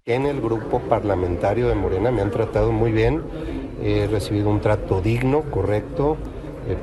En el grupo parlamentario de Morena me han tratado muy bien, he recibido un trato digno, correcto,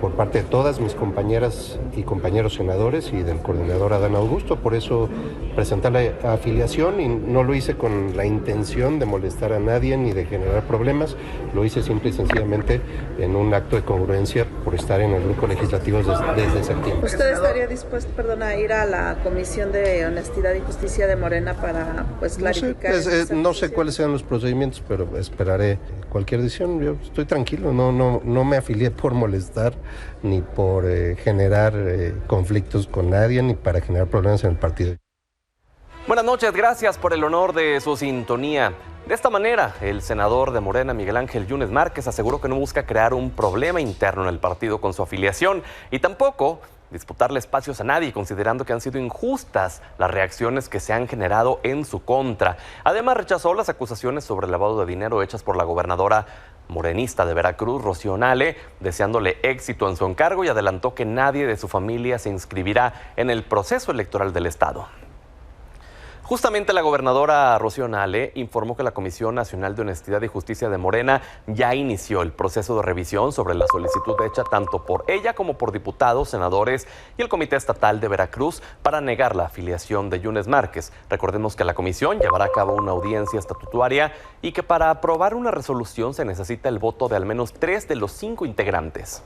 por parte de todas mis compañeras y compañeros senadores y del coordinador Adán Augusto. Por eso presenté la afiliación y no lo hice con la intención de molestar a nadie ni de generar problemas. Lo hice simple y sencillamente en un acto de congruencia por estar en el grupo legislativo desde septiembre. ¿Usted estaría dispuesto, a ir a la Comisión de Honestidad y Justicia de Morena para clarificar? No sé cuáles sean los procedimientos, pero esperaré cualquier decisión. Yo estoy tranquilo, no me afilié por molestar ni por generar conflictos con nadie, ni para generar problemas en el partido. Buenas noches, gracias por el honor de su sintonía. De esta manera, el senador de Morena, Miguel Ángel Yunes Márquez, aseguró que no busca crear un problema interno en el partido con su afiliación y tampoco disputarle espacios a nadie, considerando que han sido injustas las reacciones que se han generado en su contra. Además, rechazó las acusaciones sobre el lavado de dinero hechas por la gobernadora morenista de Veracruz, Rocío Nale, deseándole éxito en su encargo, y adelantó que nadie de su familia se inscribirá en el proceso electoral del estado. Justamente la gobernadora Rocío Nale informó que la Comisión Nacional de Honestidad y Justicia de Morena ya inició el proceso de revisión sobre la solicitud hecha tanto por ella como por diputados, senadores y el Comité Estatal de Veracruz para negar la afiliación de Yunes Márquez. Recordemos que la comisión llevará a cabo una audiencia estatutaria y que para aprobar una resolución se necesita el voto de al menos 3 de los 5 integrantes.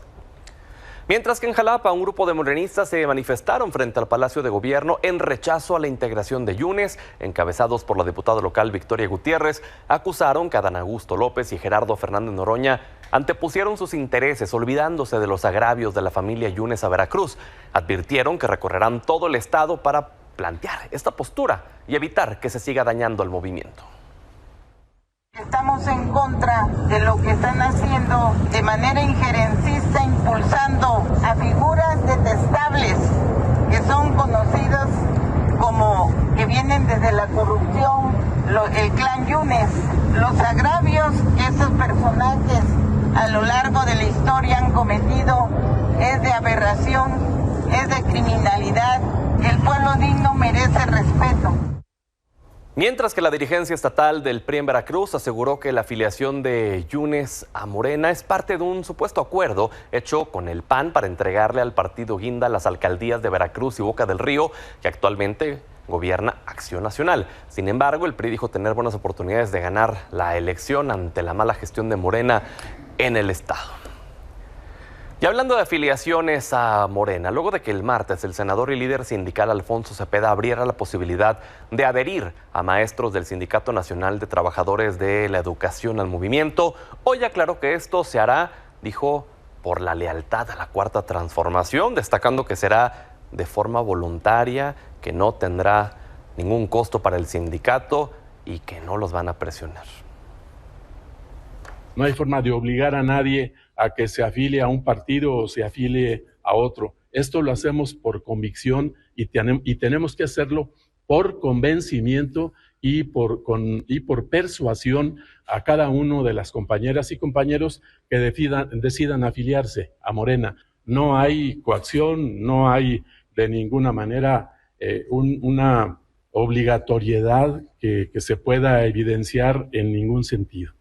Mientras que en Jalapa, un grupo de morenistas se manifestaron frente al Palacio de Gobierno en rechazo a la integración de Yunes, encabezados por la diputada local Victoria Gutiérrez, acusaron que Adán Augusto López y Gerardo Fernández Noroña antepusieron sus intereses, olvidándose de los agravios de la familia Yunes a Veracruz. Advirtieron que recorrerán todo el estado para plantear esta postura y evitar que se siga dañando el movimiento. Estamos en contra de lo que están haciendo de manera injerencista, impulsando a figuras detestables que son conocidas como que vienen desde la corrupción, el clan Yunes. Los agravios que esos personajes a lo largo de la historia han cometido es de aberración, es de criminalidad. El pueblo digno merece respeto. Mientras que la dirigencia estatal del PRI en Veracruz aseguró que la afiliación de Yunes a Morena es parte de un supuesto acuerdo hecho con el PAN para entregarle al partido guinda las alcaldías de Veracruz y Boca del Río, que actualmente gobierna Acción Nacional. Sin embargo, el PRI dijo tener buenas oportunidades de ganar la elección ante la mala gestión de Morena en el estado. Y hablando de afiliaciones a Morena, luego de que el martes el senador y líder sindical Alfonso Cepeda abriera la posibilidad de adherir a maestros del Sindicato Nacional de Trabajadores de la Educación al movimiento, hoy aclaró que esto se hará, dijo, por la lealtad a la Cuarta Transformación, destacando que será de forma voluntaria, que no tendrá ningún costo para el sindicato y que no los van a presionar. No hay forma de obligar a nadie a que se afilie a un partido o se afilie a otro. Esto lo hacemos por convicción y tenemos que hacerlo por convencimiento y por persuasión a cada uno de las compañeras y compañeros que decidan afiliarse a Morena. No hay coacción, no hay de ninguna manera una obligatoriedad que se pueda evidenciar en ningún sentido.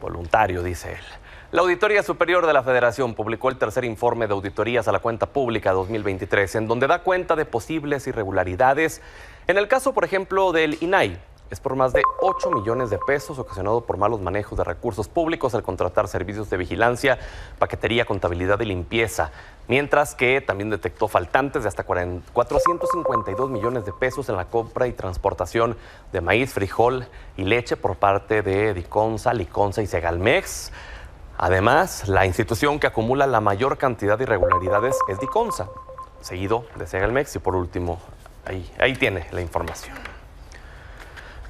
Voluntario, dice él. La Auditoría Superior de la Federación publicó el tercer informe de auditorías a la cuenta pública 2023, en donde da cuenta de posibles irregularidades. En el caso, por ejemplo, del INAI, es por más de 8 millones de pesos ocasionado por malos manejos de recursos públicos al contratar servicios de vigilancia, paquetería, contabilidad y limpieza. Mientras que también detectó faltantes de hasta 452 millones de pesos en la compra y transportación de maíz, frijol y leche por parte de Diconsa, Liconsa y Segalmex. Además, la institución que acumula la mayor cantidad de irregularidades es Diconsa, seguido de Segalmex y por último, ahí tiene la información.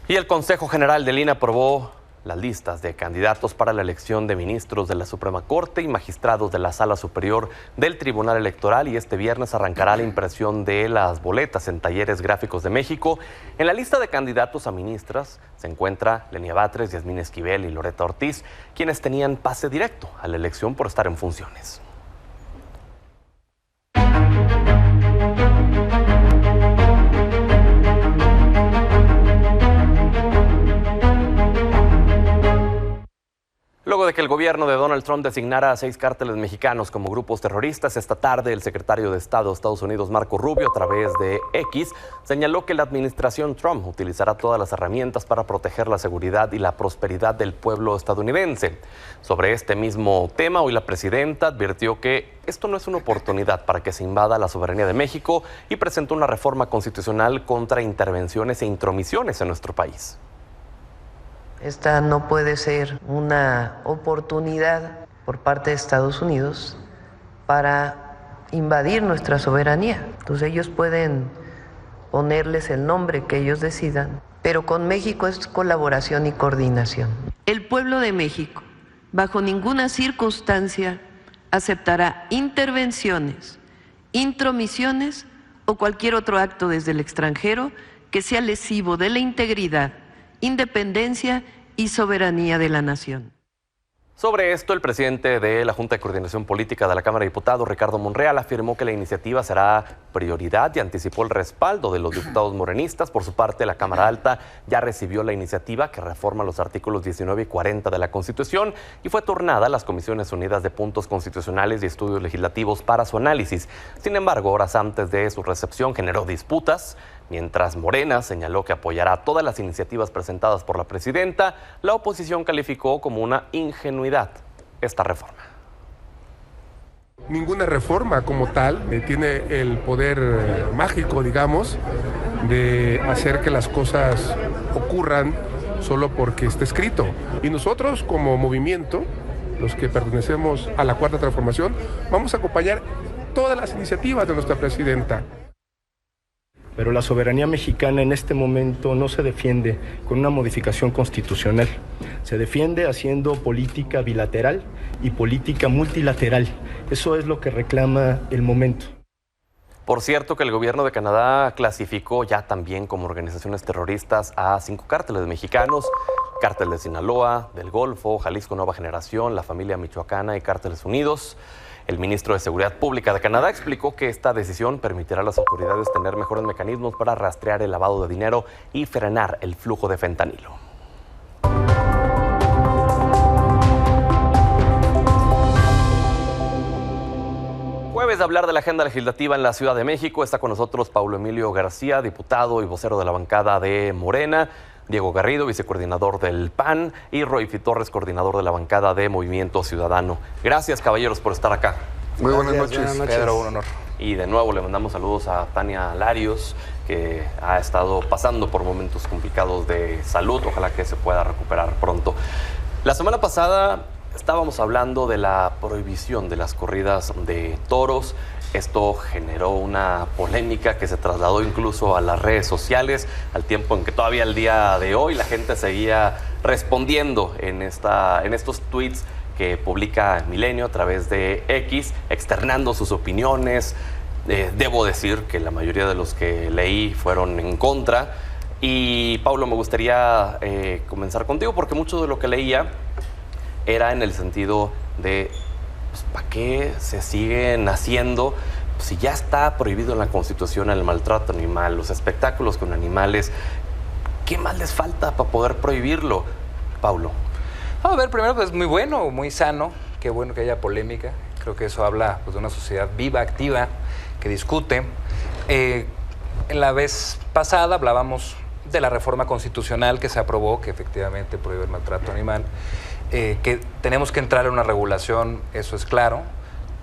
Y el Consejo General del INE aprobó las listas de candidatos para la elección de ministros de la Suprema Corte y magistrados de la Sala Superior del Tribunal Electoral, y este viernes arrancará la impresión de las boletas en Talleres Gráficos de México. En la lista de candidatos a ministras se encuentra Lenia Batres, Yasmín Esquivel y Loreta Ortiz, quienes tenían pase directo a la elección por estar en funciones. de que el gobierno de Donald Trump designara a 6 cárteles mexicanos como grupos terroristas, esta tarde el secretario de Estado de Estados Unidos, Marco Rubio, a través de X, señaló que la administración Trump utilizará todas las herramientas para proteger la seguridad y la prosperidad del pueblo estadounidense. Sobre este mismo tema, hoy la presidenta advirtió que esto no es una oportunidad para que se invada la soberanía de México y presentó una reforma constitucional contra intervenciones e intromisiones en nuestro país. Esta no puede ser una oportunidad por parte de Estados Unidos para invadir nuestra soberanía. Entonces ellos pueden ponerles el nombre que ellos decidan, pero con México es colaboración y coordinación. El pueblo de México, bajo ninguna circunstancia, aceptará intervenciones, intromisiones o cualquier otro acto desde el extranjero que sea lesivo de la integridad, independencia y soberanía de la nación. Sobre esto, el presidente de la Junta de Coordinación Política de la Cámara de Diputados, Ricardo Monreal, afirmó que la iniciativa será prioridad y anticipó el respaldo de los diputados morenistas. Por su parte, la Cámara Alta ya recibió la iniciativa que reforma los artículos 19 y 40 de la Constitución y fue turnada a las Comisiones Unidas de Puntos Constitucionales y Estudios Legislativos para su análisis. Sin embargo, horas antes de su recepción generó disputas. Mientras Morena señaló que apoyará todas las iniciativas presentadas por la presidenta, la oposición calificó como una ingenuidad esta reforma. Ninguna reforma como tal tiene el poder mágico, digamos, de hacer que las cosas ocurran solo porque está escrito. Y nosotros como movimiento, los que pertenecemos a la Cuarta Transformación, vamos a acompañar todas las iniciativas de nuestra presidenta. Pero la soberanía mexicana en este momento no se defiende con una modificación constitucional. Se defiende haciendo política bilateral y política multilateral. Eso es lo que reclama el momento. Por cierto, que el gobierno de Canadá clasificó ya también como organizaciones terroristas a 5 cárteles mexicanos: Cártel de Sinaloa, del Golfo, Jalisco Nueva Generación, la Familia Michoacana y Cárteles Unidos. El ministro de Seguridad Pública de Canadá explicó que esta decisión permitirá a las autoridades tener mejores mecanismos para rastrear el lavado de dinero y frenar el flujo de fentanilo. Jueves de hablar de la agenda legislativa en la Ciudad de México. Está con nosotros Paulo Emilio García, diputado y vocero de la bancada de Morena, Diego Garrido, vicecoordinador del PAN, y Roifi Torres, coordinador de la bancada de Movimiento Ciudadano. Gracias, caballeros, por estar acá. Muy buenas noches. Pedro, un honor. Y de nuevo le mandamos saludos a Tania Larios, que ha estado pasando por momentos complicados de salud. Ojalá que se pueda recuperar pronto. La semana pasada estábamos hablando de la prohibición de las corridas de toros. Esto generó una polémica que se trasladó incluso a las redes sociales, al tiempo en que todavía el día de hoy la gente seguía respondiendo en estos tweets que publica Milenio a través de X, externando sus opiniones. Debo decir que la mayoría de los que leí fueron en contra. Y Paulo, me gustaría comenzar contigo, porque mucho de lo que leía era en el sentido de pues, ¿para qué se siguen haciendo? Pues, si ya está prohibido en la Constitución el maltrato animal, los espectáculos con animales, ¿qué más les falta para poder prohibirlo, Paulo? A ver, primero, pues muy bueno, muy sano, qué bueno que haya polémica. Creo que eso habla pues, de una sociedad viva, activa, que discute. En la vez pasada hablábamos de la reforma constitucional que se aprobó, que efectivamente prohíbe el maltrato animal. Que tenemos que entrar en una regulación, eso es claro.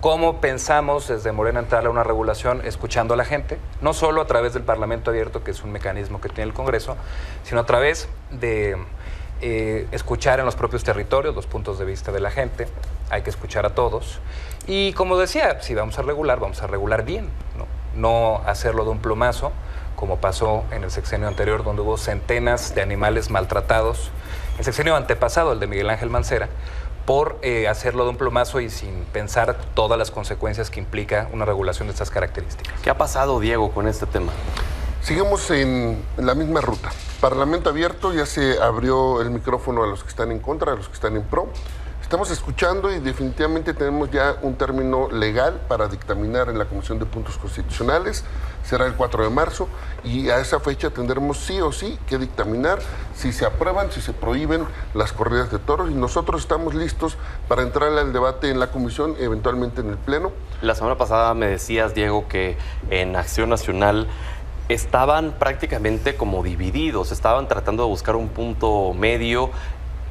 ¿Cómo pensamos desde Morena entrar a una regulación? Escuchando a la gente, no solo a través del Parlamento Abierto, que es un mecanismo que tiene el Congreso, sino a través de escuchar en los propios territorios los puntos de vista de la gente. Hay que escuchar a todos. Y como decía, si vamos a regular bien, no hacerlo de un plumazo, como pasó en el sexenio anterior, donde hubo centenas de animales maltratados. El sexenio antepasado, el de Miguel Ángel Mancera, por hacerlo de un plumazo y sin pensar todas las consecuencias que implica una regulación de estas características. ¿Qué ha pasado, Diego, con este tema? Seguimos en la misma ruta. Parlamento Abierto, ya se abrió el micrófono a los que están en contra, a los que están en pro. Estamos escuchando y definitivamente tenemos ya un término legal para dictaminar en la Comisión de Puntos Constitucionales. Será el 4 de marzo y a esa fecha tendremos sí o sí que dictaminar si se aprueban, si se prohíben las corridas de toros, y nosotros estamos listos para entrar al debate en la comisión, eventualmente en el Pleno. La semana pasada me decías, Diego, que en Acción Nacional estaban prácticamente como divididos, estaban tratando de buscar un punto medio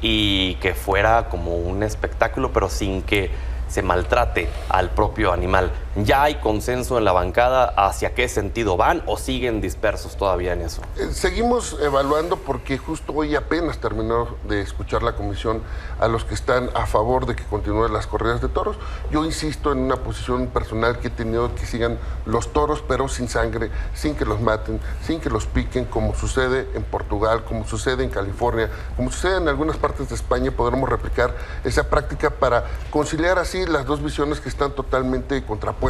y que fuera como un espectáculo, pero sin que se maltrate al propio animal. ¿Ya hay consenso en la bancada hacia qué sentido van o siguen dispersos todavía en eso? Seguimos evaluando porque justo hoy apenas terminó de escuchar la comisión a los que están a favor de que continúen las corridas de toros. Yo insisto en una posición personal que he tenido, que sigan los toros, pero sin sangre, sin que los maten, sin que los piquen, como sucede en Portugal, como sucede en California, como sucede en algunas partes de España. Podremos replicar esa práctica para conciliar así las dos visiones que están totalmente contrapuestas.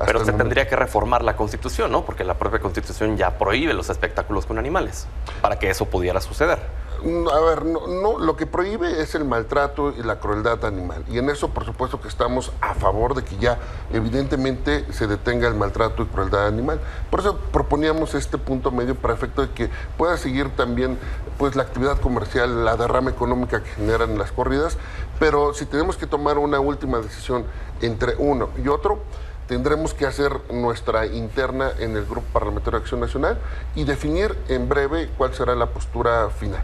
Pero se tendría que reformar la Constitución, ¿no? Porque la propia Constitución ya prohíbe los espectáculos con animales, para que eso pudiera suceder. A ver, no, lo que prohíbe es el maltrato y la crueldad animal. Y en eso, por supuesto, que estamos a favor de que ya, evidentemente, se detenga el maltrato y crueldad animal. Por eso proponíamos este punto medio para efecto de que pueda seguir también pues la actividad comercial, la derrama económica que generan las corridas. Pero si tenemos que tomar una última decisión entre uno y otro, tendremos que hacer nuestra interna en el Grupo Parlamentario de Acción Nacional y definir en breve cuál será la postura final.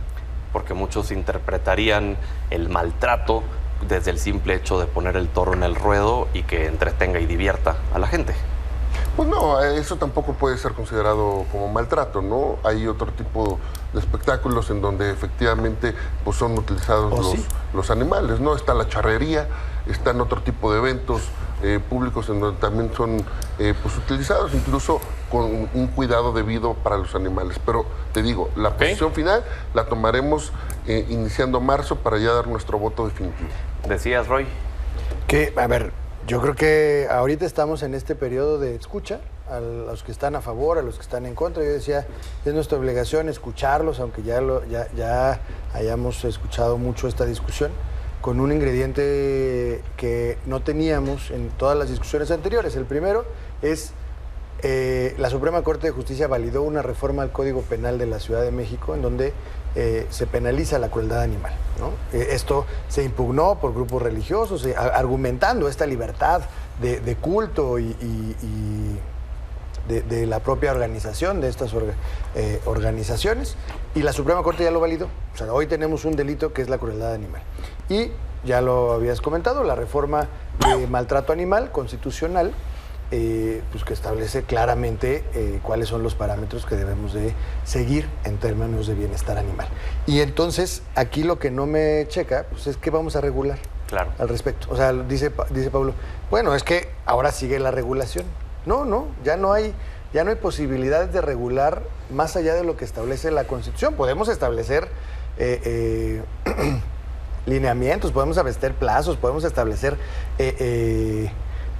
Porque muchos interpretarían el maltrato desde el simple hecho de poner el toro en el ruedo y que entretenga y divierta a la gente. Pues no, eso tampoco puede ser considerado como maltrato, ¿no? Hay otro tipo de espectáculos en donde efectivamente pues son utilizados los animales, ¿no? Está la charrería, están otro tipo de eventos públicos en donde también son pues utilizados, incluso con un cuidado debido para los animales. Pero te digo, la posición final la tomaremos iniciando marzo para ya dar nuestro voto definitivo. Decías, Roy. Que, a ver, yo creo que ahorita estamos en este periodo de escucha a los que están a favor, a los que están en contra. Yo decía, es nuestra obligación escucharlos, aunque ya hayamos escuchado mucho esta discusión, con un ingrediente que no teníamos en todas las discusiones anteriores. El primero es, la Suprema Corte de Justicia validó una reforma al Código Penal de la Ciudad de México en donde se penaliza la crueldad animal, ¿no? Esto se impugnó por grupos religiosos, argumentando esta libertad de culto y de la propia organización de estas organizaciones, y la Suprema Corte ya lo validó. O sea, hoy tenemos un delito que es la crueldad animal. Y ya lo habías comentado, la reforma de maltrato animal constitucional, pues que establece claramente cuáles son los parámetros que debemos de seguir en términos de bienestar animal. Y entonces, aquí lo que no me checa, pues es que vamos a regular al respecto. O sea, dice Pablo, bueno, es que ahora sigue la regulación. No, ya no hay posibilidades de regular más allá de lo que establece la Constitución. Podemos establecer lineamientos, podemos establecer plazos, podemos establecer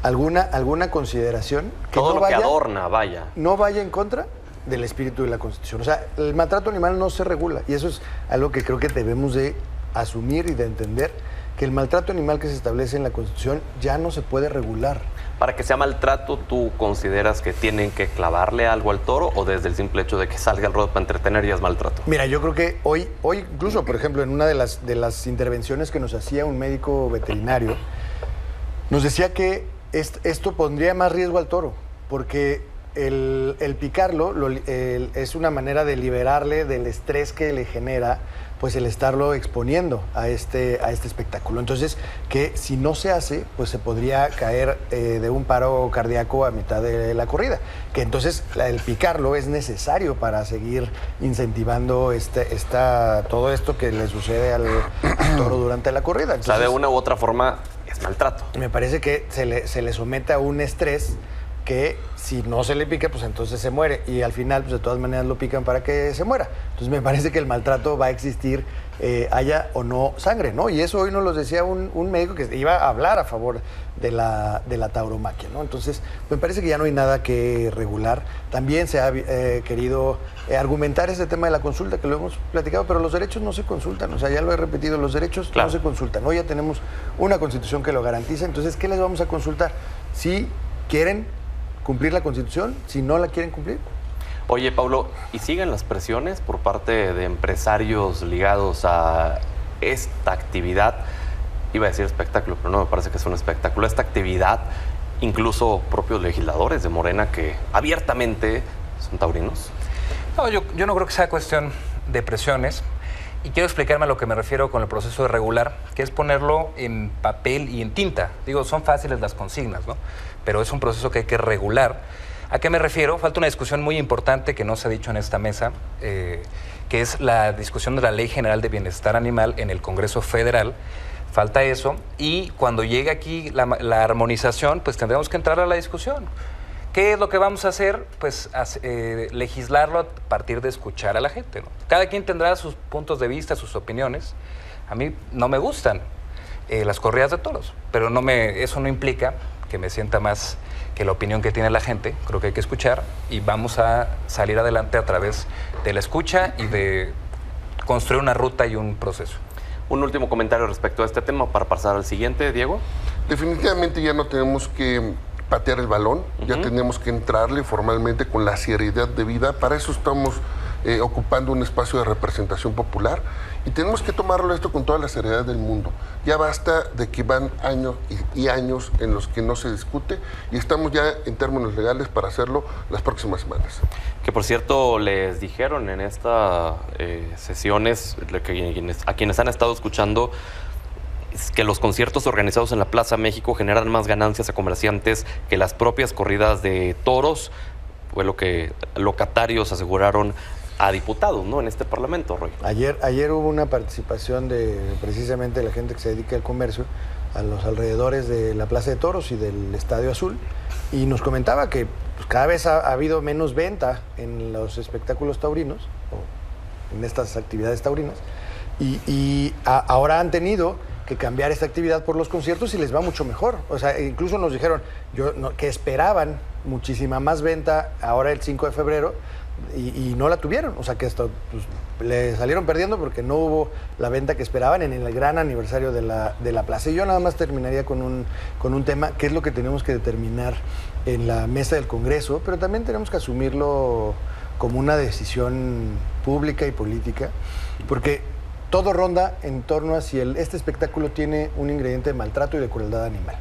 alguna consideración que todo lo que adorna, no vaya en contra del espíritu de la Constitución. O sea, el maltrato animal no se regula, y eso es algo que creo que debemos de asumir y de entender, que el maltrato animal que se establece en la Constitución ya no se puede regular. Para que sea maltrato, ¿tú consideras que tienen que clavarle algo al toro, o desde el simple hecho de que salga al ruedo para entretener ya es maltrato? Mira, yo creo que hoy incluso, por ejemplo, en una de las intervenciones que nos hacía un médico veterinario, nos decía que esto pondría más riesgo al toro, porque el picarlo es una manera de liberarle del estrés que le genera pues el estarlo exponiendo a este espectáculo. Entonces, que si no se hace, pues se podría caer de un paro cardíaco a mitad de la corrida. Que entonces el picarlo es necesario para seguir incentivando todo esto que le sucede al toro durante la corrida. Entonces, o sea, de una u otra forma es maltrato. Me parece que se le somete a un estrés que si no se le pica, pues entonces se muere. Y al final, pues de todas maneras lo pican para que se muera. Entonces me parece que el maltrato va a existir, haya o no sangre, ¿no? Y eso hoy nos lo decía un médico que iba a hablar a favor de la tauromaquia, ¿no? Entonces me parece que ya no hay nada que regular. También se ha querido argumentar ese tema de la consulta, que lo hemos platicado, pero los derechos no se consultan. O sea, ya lo he repetido, los derechos no se consultan. Hoy ya tenemos una Constitución que lo garantiza. Entonces, ¿qué les vamos a consultar? Si quieren cumplir la Constitución, si no la quieren cumplir. Oye, Pablo, ¿y siguen las presiones por parte de empresarios ligados a esta actividad? Iba a decir espectáculo, pero no me parece que es un espectáculo. Esta actividad, incluso propios legisladores de Morena que abiertamente son taurinos. No, yo no creo que sea cuestión de presiones. Y quiero explicarme a lo que me refiero con el proceso de regular, que es ponerlo en papel y en tinta. Digo, son fáciles las consignas, ¿no? Pero es un proceso que hay que regular. ¿A qué me refiero? Falta una discusión muy importante que no se ha dicho en esta mesa, que es la discusión de la Ley General de Bienestar Animal en el Congreso Federal. Falta eso. Y cuando llegue aquí la armonización, pues tendremos que entrar a la discusión. ¿Qué es lo que vamos a hacer? Pues legislarlo a partir de escuchar a la gente, ¿no? Cada quien tendrá sus puntos de vista, sus opiniones. A mí no me gustan las corridas de toros, pero eso no implica que me sienta más que la opinión que tiene la gente. Creo que hay que escuchar y vamos a salir adelante a través de la escucha y de construir una ruta y un proceso. Un último comentario respecto a este tema para pasar al siguiente, Diego. Definitivamente ya no tenemos que patear el balón, ya tenemos que entrarle formalmente con la seriedad debida. Para eso estamos ocupando un espacio de representación popular y tenemos que tomarlo esto con toda la seriedad del mundo. Ya basta de que van años y años en los que no se discute y estamos ya en términos legales para hacerlo las próximas semanas. Que por cierto les dijeron en estas sesiones a quienes han estado escuchando que los conciertos organizados en la Plaza México generan más ganancias a comerciantes que las propias corridas de toros. Fue lo que locatarios aseguraron a diputados, ¿no?, en este Parlamento, Roy. Ayer hubo una participación de precisamente la gente que se dedica al comercio a los alrededores de la Plaza de Toros y del Estadio Azul, y nos comentaba que pues, cada vez ha habido menos venta en los espectáculos taurinos, o en estas actividades taurinas, y ahora han tenido que cambiar esta actividad por los conciertos y les va mucho mejor. O sea, incluso nos dijeron que esperaban muchísima más venta ahora el 5 de febrero y no la tuvieron. O sea, que esto pues, le salieron perdiendo porque no hubo la venta que esperaban en el gran aniversario de la plaza. Y yo nada más terminaría con un tema que es lo que tenemos que determinar en la mesa del Congreso, pero también tenemos que asumirlo como una decisión pública y política, porque todo ronda en torno a si este espectáculo tiene un ingrediente de maltrato y de crueldad animal.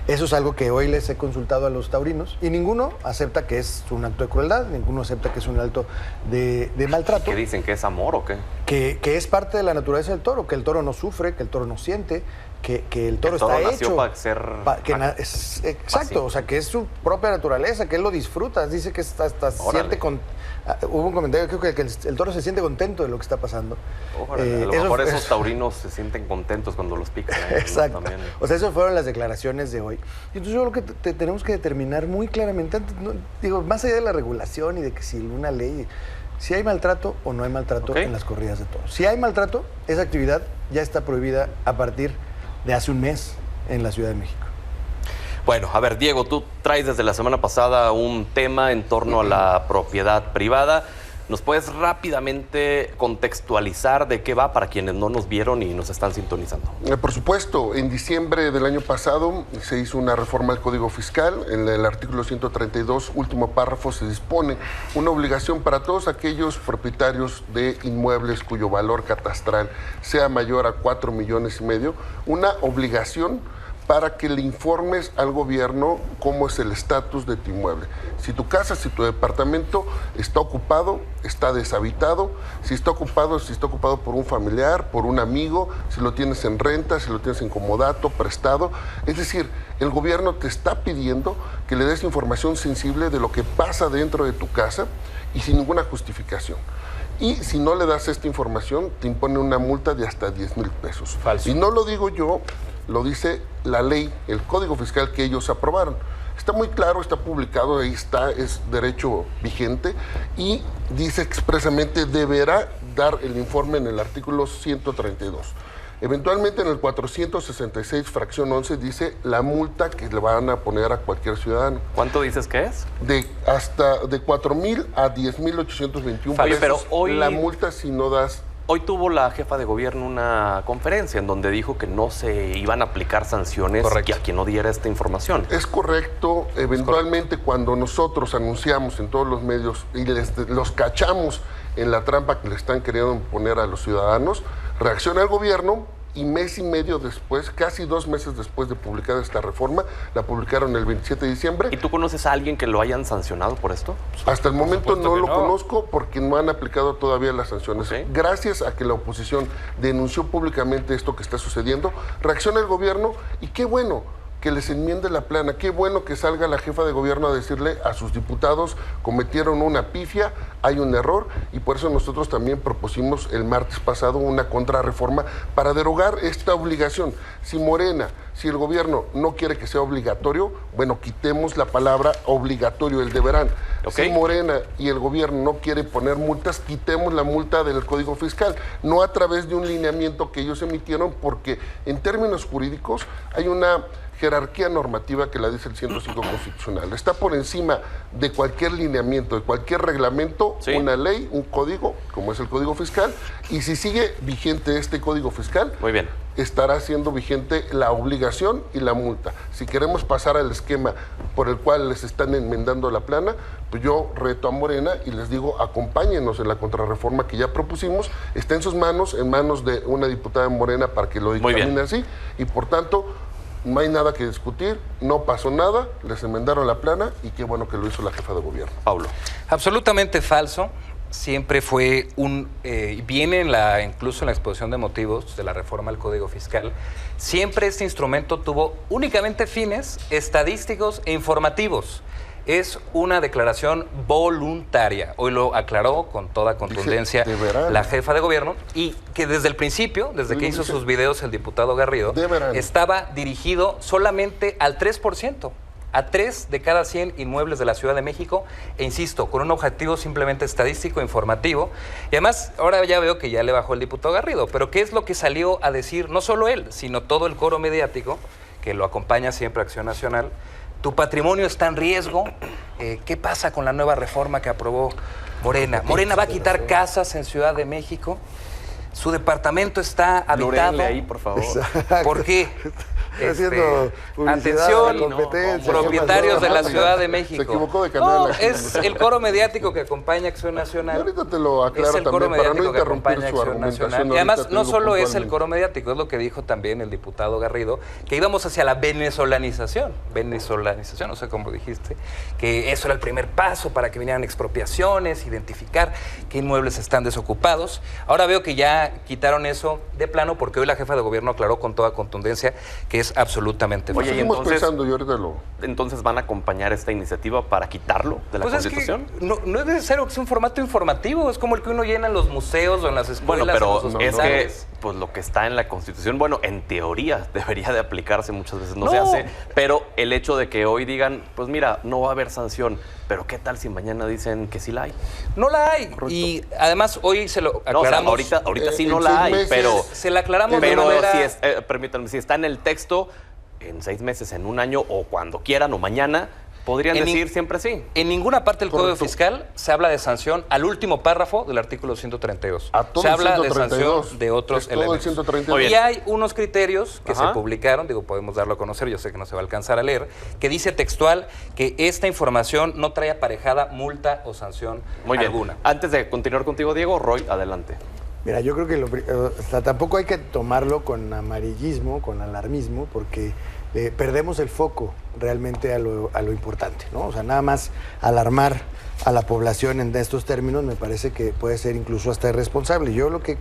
Eso es algo que hoy les he consultado a los taurinos y ninguno acepta que es un acto de crueldad, ninguno acepta que es un acto de maltrato. ¿Qué dicen? ¿Que es amor o qué? Que es parte de la naturaleza del toro, que el toro no sufre, que el toro no siente, que el toro está nació hecho para ser exacto, o sea, que es su propia naturaleza, que él lo disfruta, dice que hasta siente hubo un comentario, creo que el toro se siente contento de lo que está pasando. A lo mejor esos taurinos se sienten contentos cuando los pican. Exacto. ¿No? O sea, esas fueron las declaraciones de hoy. Y entonces yo creo que tenemos que determinar muy claramente, más allá de la regulación y de que si una ley, si hay maltrato o no hay maltrato en las corridas de toros. Si hay maltrato, esa actividad ya está prohibida a partir de hace un mes en la Ciudad de México. Bueno, a ver, Diego, tú traes desde la semana pasada un tema en torno a la propiedad privada. ¿Nos puedes rápidamente contextualizar de qué va para quienes no nos vieron y nos están sintonizando? Por supuesto, en diciembre del año pasado se hizo una reforma al Código Fiscal. En el artículo 132, último párrafo, se dispone una obligación para todos aquellos propietarios de inmuebles cuyo valor catastral sea mayor a 4,5 millones, una obligación para que le informes al gobierno cómo es el estatus de tu inmueble. Si tu casa, si tu departamento está ocupado, está deshabitado, si está ocupado por un familiar, por un amigo, si lo tienes en renta, si lo tienes en comodato, prestado. Es decir, el gobierno te está pidiendo que le des información sensible de lo que pasa dentro de tu casa y sin ninguna justificación. Y si no le das esta información, te impone una multa de hasta 10,000 pesos. Falso. Y no lo digo yo, lo dice la ley, el Código Fiscal que ellos aprobaron. Está muy claro, está publicado, ahí está, es derecho vigente y dice expresamente deberá dar el informe en el artículo 132. Eventualmente en el 466, fracción 11, dice la multa que le van a poner a cualquier ciudadano. ¿Cuánto dices que es? Hasta de 4,000 a 10,821 pesos. Oye, pero hoy la multa si no das... Hoy tuvo la jefa de gobierno una conferencia en donde dijo que no se iban a aplicar sanciones a quien no diera esta información. Es correcto. Eventualmente cuando nosotros anunciamos en todos los medios y los cachamos en la trampa que le están queriendo poner a los ciudadanos, reacciona el gobierno y mes y medio después, casi 2 meses después de publicar esta reforma, la publicaron el 27 de diciembre. ¿Y tú conoces a alguien que lo hayan sancionado por esto? Hasta el momento no lo conozco porque no han aplicado todavía las sanciones. Gracias a que la oposición denunció públicamente esto que está sucediendo, reacciona el gobierno y qué bueno que les enmiende la plana, qué bueno que salga la jefa de gobierno a decirle a sus diputados cometieron una pifia, hay un error y por eso nosotros también propusimos el martes pasado una contrarreforma para derogar esta obligación. Si el gobierno no quiere que sea obligatorio, bueno, quitemos la palabra obligatorio, el deberán. Si Morena y el gobierno no quiere poner multas, quitemos la multa del Código Fiscal, no a través de un lineamiento que ellos emitieron, porque en términos jurídicos hay una jerarquía normativa que la dice el 105 constitucional. Está por encima de cualquier lineamiento, de cualquier reglamento, una ley, un código, como es el Código Fiscal, y si sigue vigente este Código Fiscal, estará siendo vigente la obligación y la multa. Si queremos pasar al esquema por el cual les están enmendando la plana, pues yo reto a Morena y les digo, acompáñenos en la contrarreforma que ya propusimos, está en sus manos, en manos de una diputada de Morena para que lo dictamine así, y por tanto, no hay nada que discutir, no pasó nada, les enmendaron la plana y qué bueno que lo hizo la jefa de gobierno. Pablo. Absolutamente falso. Siempre fue viene incluso en la exposición de motivos de la reforma al Código Fiscal, siempre este instrumento tuvo únicamente fines estadísticos e informativos. Es una declaración voluntaria. Hoy lo aclaró con toda contundencia la jefa de gobierno y que desde el principio, desde que hizo sus videos el diputado Garrido, estaba dirigido solamente al 3%, a 3 de cada 100 inmuebles de la Ciudad de México, e insisto, con un objetivo simplemente estadístico, informativo. Y además, ahora ya veo que ya le bajó el diputado Garrido, pero ¿qué es lo que salió a decir no solo él, sino todo el coro mediático que lo acompaña siempre a Acción Nacional? Tu patrimonio está en riesgo. ¿Qué pasa con la nueva reforma que aprobó Morena? Morena va a quitar casas en Ciudad de México. Su departamento está habitado. Ahí, por favor. ¿Por qué? Atención, propietarios de la Ciudad de México. Se equivocó de canal. Es el coro mediático que acompaña Acción Nacional. Y ahorita te lo aclaro es el coro también, para no mediático que interrumpir acompaña su Acción Nacional. argumentación. Y además, no solo es el coro mediático, es lo que dijo también el diputado Garrido, que íbamos hacia la venezolanización, no sé cómo dijiste, que eso era el primer paso para que vinieran expropiaciones, identificar qué inmuebles están desocupados. Ahora veo que ya quitaron eso de plano, porque hoy la jefa de gobierno aclaró con toda contundencia que es absolutamente falso. Oye, entonces van a acompañar esta iniciativa para quitarlo de la Constitución. Es que no es necesario que sea un formato informativo, es como el que uno llena en los museos o en las escuelas. Bueno, pero es que pues lo que está en la Constitución, bueno, en teoría debería de aplicarse, muchas veces no se hace, pero el hecho de que hoy digan, pues mira, no va a haber sanción, pero ¿qué tal si mañana dicen que sí la hay? No la hay. Correcto. Y además hoy se lo aclaramos. No, o sea, ahorita sí no la hay, pero se la aclaramos pero de manera... permítanme, si está en el texto, en 6 meses, en 1 año o cuando quieran o mañana, podrían decir siempre sí. En ninguna parte del Código Fiscal se habla de sanción al último párrafo del artículo 132. Se habla de sanción de otros elementos. Y hay unos criterios que se publicaron, podemos darlo a conocer, yo sé que no se va a alcanzar a leer, que dice textual que esta información no trae aparejada multa o sanción alguna. Antes de continuar contigo, Diego, Roy, adelante. Mira, yo creo que tampoco hay que tomarlo con amarillismo, con alarmismo, porque perdemos el foco realmente a lo importante, ¿no? O sea, nada más alarmar a la población en estos términos me parece que puede ser incluso hasta irresponsable. Yo lo que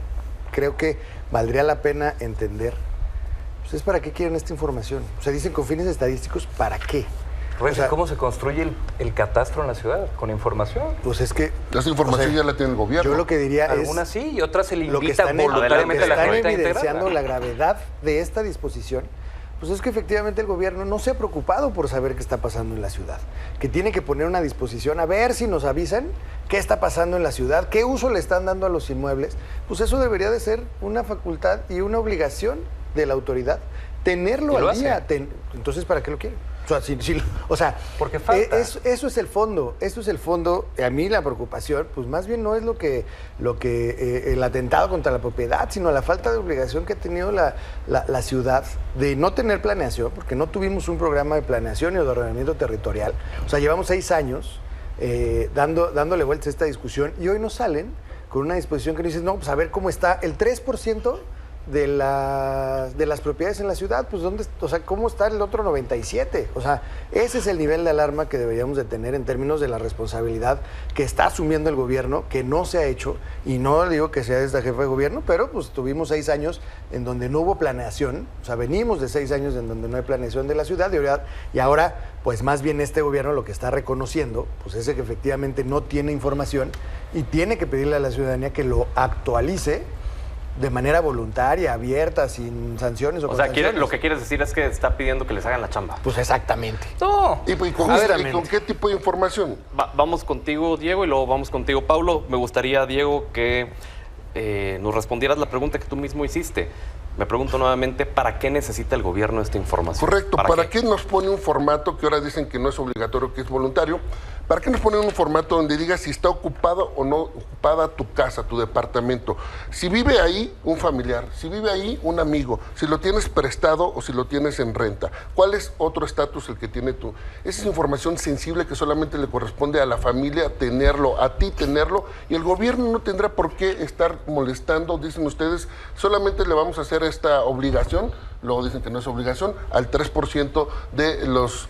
creo que valdría la pena entender pues es para qué quieren esta información. O sea, dicen con fines estadísticos, ¿para qué? O sea, ¿cómo se construye el catastro en la ciudad? ¿Con información? Pues es que... Esa información ya la tiene el gobierno. Yo lo que diría algunas sí y otras se le invita voluntariamente a la Junta evidenciando la gravedad de esta disposición, Pues es que efectivamente el gobierno no se ha preocupado por saber qué está pasando en la ciudad, que tiene que poner una disposición a ver si nos avisan qué está pasando en la ciudad, qué uso le están dando a los inmuebles. Pues eso debería de ser una facultad y una obligación de la autoridad, tenerlo al día. Entonces, ¿para qué lo quieren? O sea, porque falta. Eso es el fondo, A mí la preocupación, pues más bien no es el atentado contra la propiedad, sino la falta de obligación que ha tenido la ciudad de no tener planeación, porque no tuvimos un programa de planeación y de ordenamiento territorial. O sea, llevamos 6 años dándole vueltas a esta discusión y hoy nos salen con una disposición que nos dice, no, pues a ver cómo está el 3% de las propiedades en la ciudad, pues ¿cómo está el otro 97%? O sea, ese es el nivel de alarma que deberíamos de tener en términos de la responsabilidad que está asumiendo el gobierno, que no se ha hecho, y no digo que sea esta jefa de gobierno, pero pues tuvimos 6 años en donde no hubo planeación, o sea, venimos de 6 años en donde no hay planeación de la ciudad, y ahora, pues más bien este gobierno lo que está reconociendo, pues es que efectivamente no tiene información y tiene que pedirle a la ciudadanía que lo actualice de manera voluntaria, abierta, sin sanciones o sea, lo que quieres decir es que está pidiendo que les hagan la chamba. Pues exactamente. No. ¿Y con qué tipo de información? Vamos contigo, Diego, y luego vamos contigo, Paulo. Me gustaría, Diego, que nos respondieras la pregunta que tú mismo hiciste. Me pregunto nuevamente, ¿para qué necesita el gobierno esta información? Correcto. ¿Para qué nos pone un formato que ahora dicen que no es obligatorio, que es voluntario? ¿Para qué nos ponen un formato donde diga si está ocupado o no ocupada tu casa, tu departamento? Si vive ahí un familiar, si vive ahí un amigo, si lo tienes prestado o si lo tienes en renta. ¿Cuál es otro estatus el que tiene tú? Esa es información sensible que solamente le corresponde a la familia tenerlo, a ti tenerlo, y el gobierno no tendrá por qué estar molestando, dicen ustedes, solamente le vamos a hacer esta obligación, luego dicen que no es obligación, al 3% de los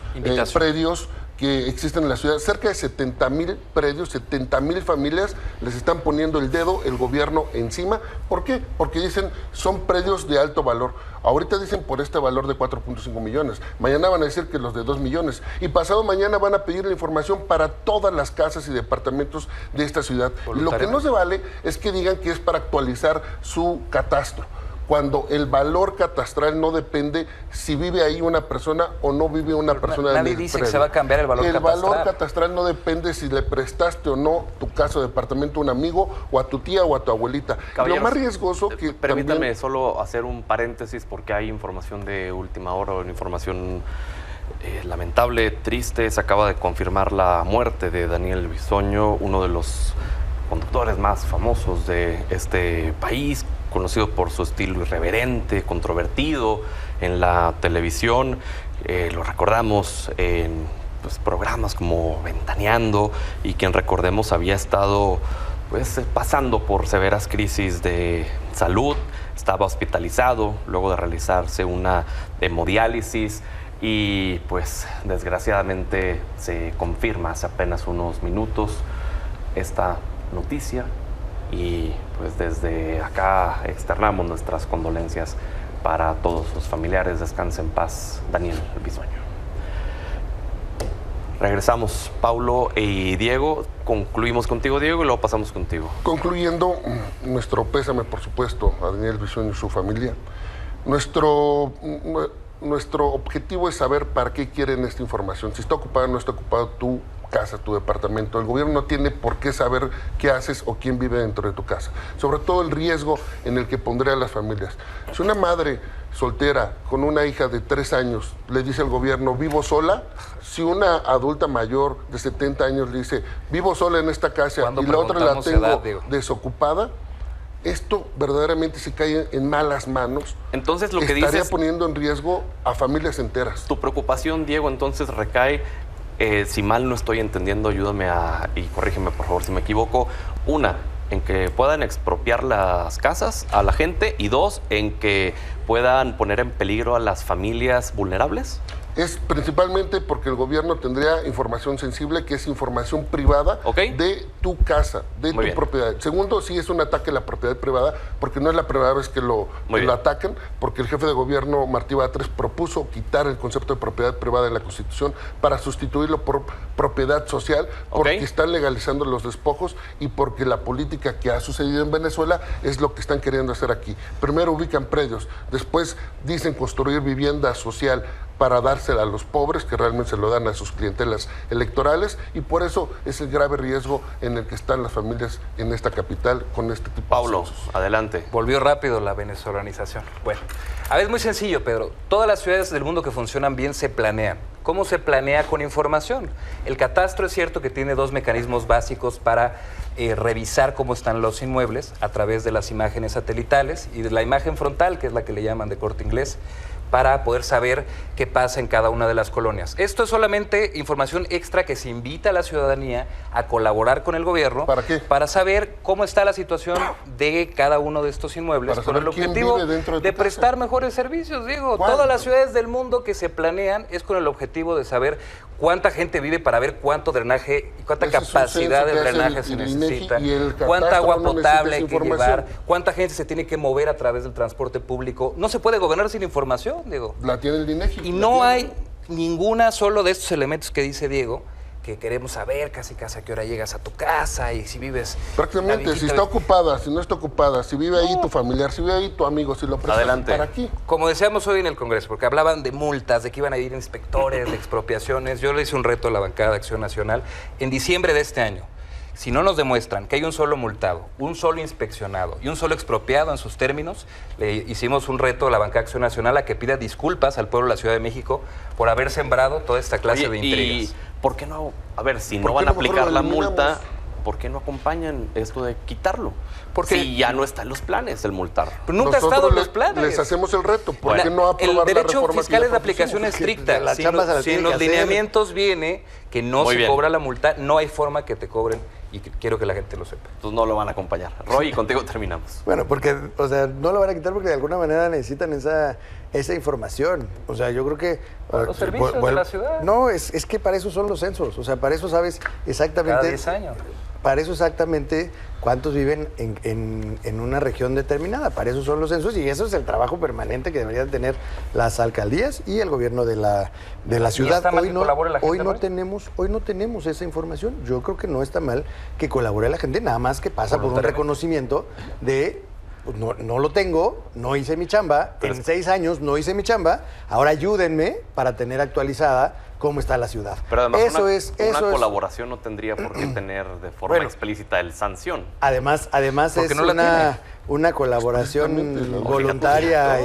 predios que existen en la ciudad. Cerca de 70,000 predios, 70,000 familias les están poniendo el dedo el gobierno encima. ¿Por qué? Porque dicen son predios de alto valor. Ahorita dicen por este valor de 4.5 millones. Mañana van a decir que los de 2 millones. Y pasado mañana van a pedir la información para todas las casas y departamentos de esta ciudad. Y lo que no se vale es que digan que es para actualizar su catastro, cuando el valor catastral no depende si vive ahí una persona o no vive una persona. Nadie dice que se va a cambiar el valor catastral. El valor catastral no depende si le prestaste o no tu casa o departamento a un amigo o a tu tía o a tu abuelita. Lo más riesgoso que permítame solo hacer un paréntesis porque hay información de última hora, o información lamentable, triste. Se acaba de confirmar la muerte de Daniel Bisoño, uno de los conductores más famosos de este país, conocido por su estilo irreverente, controvertido en la televisión. Lo recordamos en programas como Ventaneando, y quien, recordemos, había estado pasando por severas crisis de salud, estaba hospitalizado luego de realizarse una hemodiálisis y desgraciadamente se confirma hace apenas unos minutos esta noticia. Y desde acá externamos nuestras condolencias para todos sus familiares. Descanse en paz, Daniel Bisoño. Regresamos, Paulo y Diego. Concluimos contigo, Diego, y luego pasamos contigo. Concluyendo, nuestro pésame, por supuesto, a Daniel Bisoño y su familia. Nuestro objetivo es saber para qué quieren esta información. Si está ocupada o no está ocupado tu casa, tu departamento. El gobierno no tiene por qué saber qué haces o quién vive dentro de tu casa. Sobre todo el riesgo en el que pondré a las familias. Si una madre soltera con una hija de 3 años le dice al gobierno, vivo sola, si una adulta mayor de 70 años le dice, vivo sola en esta casa y la otra la tengo desocupada, esto verdaderamente se cae en malas manos. Entonces, lo que estaría poniendo en riesgo a familias enteras. Tu preocupación, Diego, entonces recae, si mal no estoy entendiendo, ayúdame y corrígeme por favor si me equivoco, una, en que puedan expropiar las casas a la gente, y 2, en que puedan poner en peligro a las familias vulnerables. Es principalmente porque el gobierno tendría información sensible, que es información privada de tu casa, de tu propiedad. Segundo, sí es un ataque a la propiedad privada, porque no es la primera vez que lo atacan, porque el jefe de gobierno, Martí Batres, propuso quitar el concepto de propiedad privada en la Constitución para sustituirlo por propiedad social, porque están legalizando los despojos y porque la política que ha sucedido en Venezuela es lo que están queriendo hacer aquí. Primero ubican predios, después dicen construir vivienda social para dársela a los pobres, que realmente se lo dan a sus clientelas electorales, y por eso es el grave riesgo en el que están las familias en esta capital con este tipo Paulo, de censos. adelante. Volvió rápido la venezolanización. Bueno, a ver, es muy sencillo, Pedro. Todas las ciudades del mundo que funcionan bien se planean. ¿Cómo se planea con información? El catastro es cierto que tiene dos mecanismos básicos para revisar cómo están los inmuebles a través de las imágenes satelitales y de la imagen frontal, que es la que le llaman de Corte Inglés, para poder saber qué pasa en cada una de las colonias. Esto es solamente información extra que se invita a la ciudadanía a colaborar con el gobierno. ¿Para qué? Para saber cómo está la situación de cada uno de estos inmuebles, con el objetivo de prestar mejores servicios. Digo, todas las ciudades del mundo que se planean es con el objetivo de saber cuánta gente vive, para ver cuánto drenaje y cuánta capacidad de drenaje se necesita, cuánta agua potable hay que llevar, cuánta gente se tiene que mover a través del transporte público. No se puede gobernar sin información, Diego. La tiene el INEGI. Y no hay ninguna solo de estos elementos que dice Diego, que queremos saber casi a qué hora llegas a tu casa y si vives... Prácticamente, si está ocupada, si no está ocupada, si vive ahí tu familiar, si vive ahí tu amigo, si lo prestas para aquí. Como decíamos hoy en el Congreso, porque hablaban de multas, de que iban a ir inspectores, de expropiaciones. Yo le hice un reto a la bancada de Acción Nacional en diciembre de este año. Si no nos demuestran que hay un solo multado, un solo inspeccionado y un solo expropiado en sus términos, le hicimos un reto a la Bancada de Acción Nacional a que pida disculpas al pueblo de la Ciudad de México por haber sembrado toda esta clase de intrigas. ¿Y por qué no? A ver, si no van a aplicar la multa, ¿por qué no acompañan esto de quitarlo? Porque si ya no está en los planes el multar. Pero nunca ha estado en los planes. Les hacemos el reto. ¿Por qué no aprobar el la derecho reforma fiscal es de aplicación estricta. Si en los lineamientos viene que no se cobra la multa, no hay forma que te cobren. Y quiero que la gente lo sepa. Entonces no lo van a acompañar. Roy, contigo terminamos. Bueno, porque, o sea, no lo van a quitar porque de alguna manera necesitan esa información. O sea, yo creo que... Los servicios de la ciudad. No, es que para eso son los censos. O sea, para eso sabes exactamente... Cada 10 años. Para eso exactamente cuántos viven en una región determinada. Para eso son los censos y eso es el trabajo permanente que deberían tener las alcaldías y el gobierno de la ciudad. Hoy no tenemos esa información. Yo creo que no está mal que colabore la gente, nada más que pasa por un reconocimiento de... Pues no lo tengo, no hice mi chamba, en 6 años no hice mi chamba, ahora ayúdenme para tener actualizada cómo está la ciudad. Pero además una colaboración no tendría por qué tener de forma explícita el sanción. Además es una colaboración voluntaria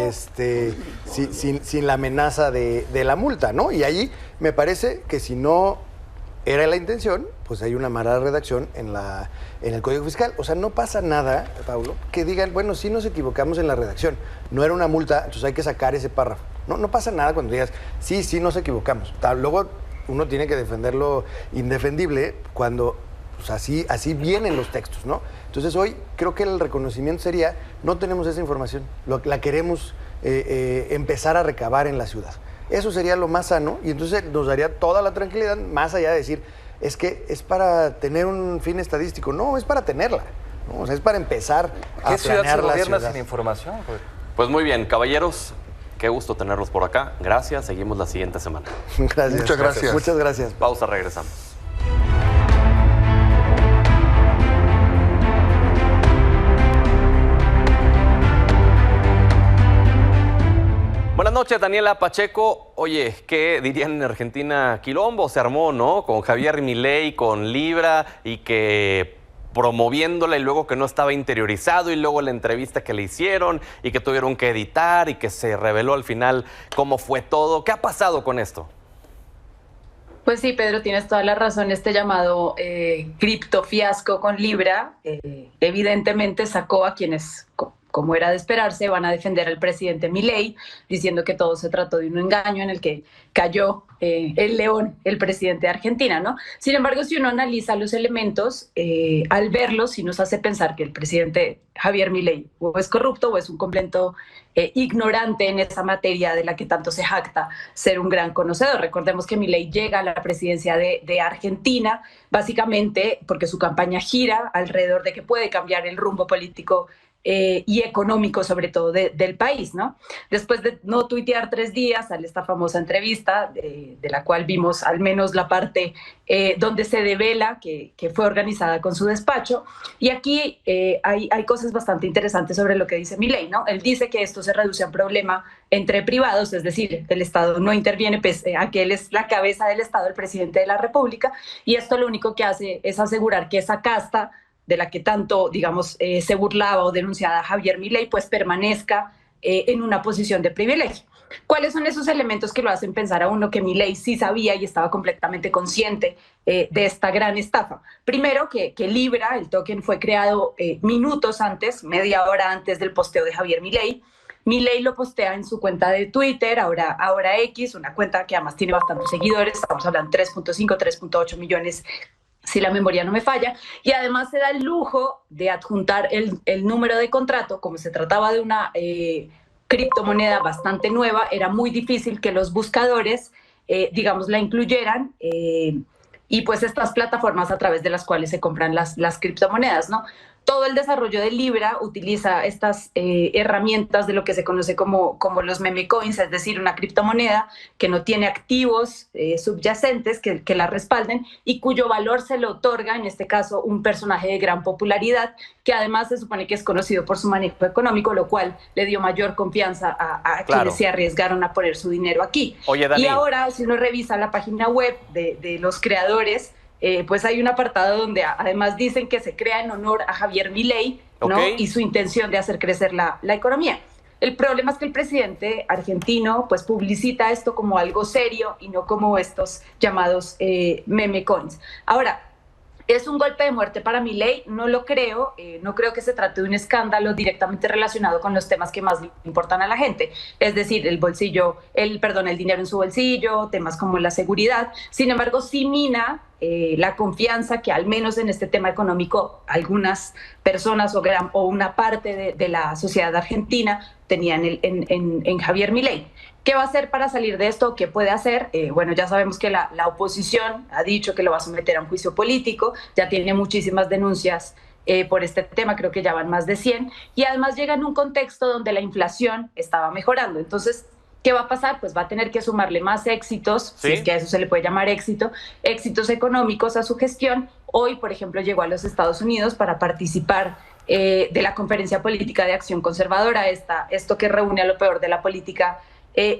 sin la amenaza de la multa, ¿no? Y ahí me parece que si no era la intención, pues hay una mala redacción en el Código Fiscal. O sea, no pasa nada, Paulo, que digan, bueno, sí nos equivocamos en la redacción, no era una multa, entonces hay que sacar ese párrafo. No pasa nada cuando digas, sí nos equivocamos. Luego uno tiene que defender lo indefendible cuando pues, así vienen los textos, ¿no? Entonces hoy creo que el reconocimiento sería, no tenemos esa información, la queremos empezar a recabar en la ciudad. Eso sería lo más sano y entonces nos daría toda la tranquilidad, más allá de decir, es que es para tener un fin estadístico. No, es para tenerla. ¿No? O sea, es para empezar a planear la ciudad. Sin información? Pues muy bien, caballeros, qué gusto tenerlos por acá. Gracias, seguimos la siguiente semana. Gracias. Muchas gracias. Muchas gracias. Pausa, regresamos. Buenas noches, Daniela Pacheco. Oye, ¿qué dirían en Argentina? Quilombo se armó, ¿no? Con Javier Milei, con Libra, y que promoviéndola y luego que no estaba interiorizado y luego la entrevista que le hicieron y que tuvieron que editar y que se reveló al final cómo fue todo. ¿Qué ha pasado con esto? Pues sí, Pedro, tienes toda la razón. Este llamado criptofiasco con Libra evidentemente sacó a quienes como era de esperarse, van a defender al presidente Milei, diciendo que todo se trató de un engaño en el que cayó el león, el presidente de Argentina, ¿no? Sin embargo, si uno analiza los elementos, al verlos, sí nos hace pensar que el presidente Javier Milei o es corrupto o es un completo ignorante en esa materia de la que tanto se jacta ser un gran conocedor. Recordemos que Milei llega a la presidencia de Argentina básicamente porque su campaña gira alrededor de que puede cambiar el rumbo político y económico, sobre todo del país, ¿no? Después de no tuitear 3 días, sale esta famosa entrevista de la cual vimos al menos la parte donde se devela que fue organizada con su despacho. Y aquí hay cosas bastante interesantes sobre lo que dice Milei, ¿no? Él dice que esto se reduce a un problema entre privados, es decir, el Estado no interviene, pese a que él es la cabeza del Estado, el presidente de la República, y esto lo único que hace es asegurar que esa casta de la que tanto, digamos, se burlaba o denunciaba Javier Milei, pues permanezca en una posición de privilegio. ¿Cuáles son esos elementos que lo hacen pensar a uno que Milei sí sabía y estaba completamente consciente de esta gran estafa? Primero, que Libra, el token, fue creado minutos antes, media hora antes del posteo de Javier Milei. Milei lo postea en su cuenta de Twitter, ahora X, una cuenta que además tiene bastantes seguidores, estamos hablando de 3.5, 3.8 millones, si la memoria no me falla, y además se da el lujo de adjuntar el número de contrato. Como se trataba de una criptomoneda bastante nueva, era muy difícil que los buscadores, digamos, la incluyeran, y pues estas plataformas a través de las cuales se compran las criptomonedas, ¿no? Todo el desarrollo de Libra utiliza estas herramientas de lo que se conoce como los meme coins, es decir, una criptomoneda que no tiene activos subyacentes que la respalden y cuyo valor se le otorga, en este caso, un personaje de gran popularidad que además se supone que es conocido por su manejo económico, lo cual le dio mayor confianza a quienes se arriesgaron a poner su dinero aquí. Oye, Dani. Y ahora, si uno revisa la página web de los creadores, pues hay un apartado donde además dicen que se crea en honor a Javier Milei, ¿no? Y su intención de hacer crecer la economía. El problema es que el presidente argentino pues publicita esto como algo serio y no como estos llamados meme coins. Ahora, ¿es un golpe de muerte para Milei? No lo creo. No creo que se trate de un escándalo directamente relacionado con los temas que más le importan a la gente. Es decir, el dinero en su bolsillo, temas como la seguridad. Sin embargo, sí mina la confianza que al menos en este tema económico algunas personas o una parte de la sociedad argentina tenían en Javier Milei. ¿Qué va a hacer para salir de esto? ¿Qué puede hacer? Bueno, ya sabemos que la oposición ha dicho que lo va a someter a un juicio político, ya tiene muchísimas denuncias por este tema, creo que ya van más de 100, y además llega en un contexto donde la inflación estaba mejorando. Entonces, ¿qué va a pasar? Pues va a tener que sumarle más éxitos, si es que a eso se le puede llamar éxitos económicos a su gestión. Hoy, por ejemplo, llegó a los Estados Unidos para participar de la Conferencia Política de Acción Conservadora, esto que reúne a lo peor de la política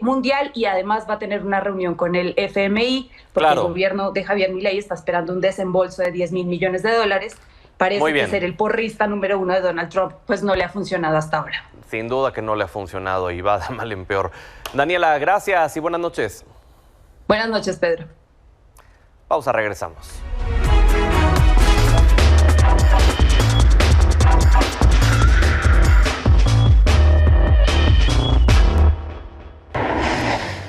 mundial, y además va a tener una reunión con el FMI, porque el gobierno de Javier Milei está esperando un desembolso de $10,000 millones. Parece que ser el porrista número 1 de Donald Trump pues no le ha funcionado hasta ahora. Sin duda que no le ha funcionado y va de mal en peor. Daniela, gracias y buenas noches. Buenas noches, Pedro. Pausa, regresamos.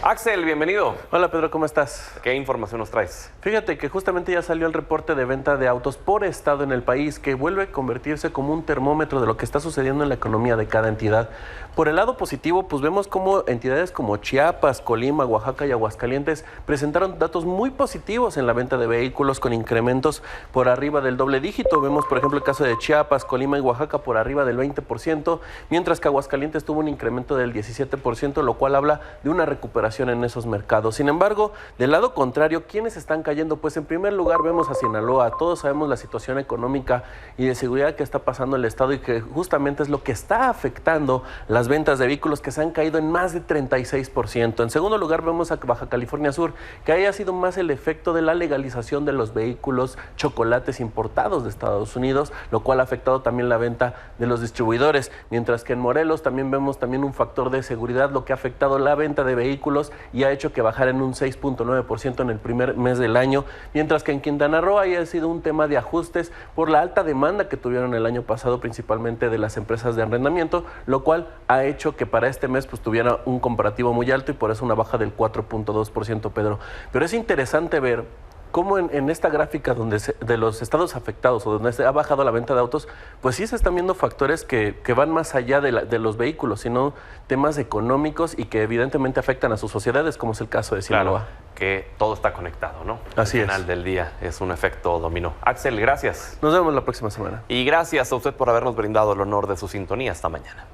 Axel, bienvenido. Hola Pedro, ¿cómo estás? ¿Qué información nos traes? Fíjate que justamente ya salió el reporte de venta de autos por estado en el país, que vuelve a convertirse como un termómetro de lo que está sucediendo en la economía de cada entidad. Por el lado positivo, pues vemos como entidades como Chiapas, Colima, Oaxaca y Aguascalientes presentaron datos muy positivos en la venta de vehículos con incrementos por arriba del doble dígito. Vemos, por ejemplo, el caso de Chiapas, Colima y Oaxaca por arriba del 20%, mientras que Aguascalientes tuvo un incremento del 17%, lo cual habla de una recuperación en esos mercados. Sin embargo, del lado contrario, ¿quiénes están cayendo? Pues en primer lugar vemos a Sinaloa. Todos sabemos la situación económica y de seguridad que está pasando el estado y que justamente es lo que está afectando las las ventas de vehículos que se han caído en más de 36%. En segundo lugar vemos a Baja California Sur, que haya sido más el efecto de la legalización de los vehículos chocolates importados de Estados Unidos, lo cual ha afectado también la venta de los distribuidores, mientras que en Morelos también vemos también un factor de seguridad, lo que ha afectado la venta de vehículos y ha hecho que bajara en un 6.9% en el primer mes del año, mientras que en Quintana Roo haya sido un tema de ajustes por la alta demanda que tuvieron el año pasado, principalmente de las empresas de arrendamiento, lo cual ha hecho que para este mes pues tuviera un comparativo muy alto y por eso una baja del 4.2%, Pedro. Pero es interesante ver cómo en esta gráfica de los estados afectados o donde se ha bajado la venta de autos, pues sí se están viendo factores que van más allá de los vehículos, sino temas económicos y que evidentemente afectan a sus sociedades, como es el caso de Sinaloa. Claro, que todo está conectado, ¿no? Así es. Al final del día es un efecto dominó. Axel, gracias. Nos vemos la próxima semana. Y gracias a usted por habernos brindado el honor de su sintonía esta mañana.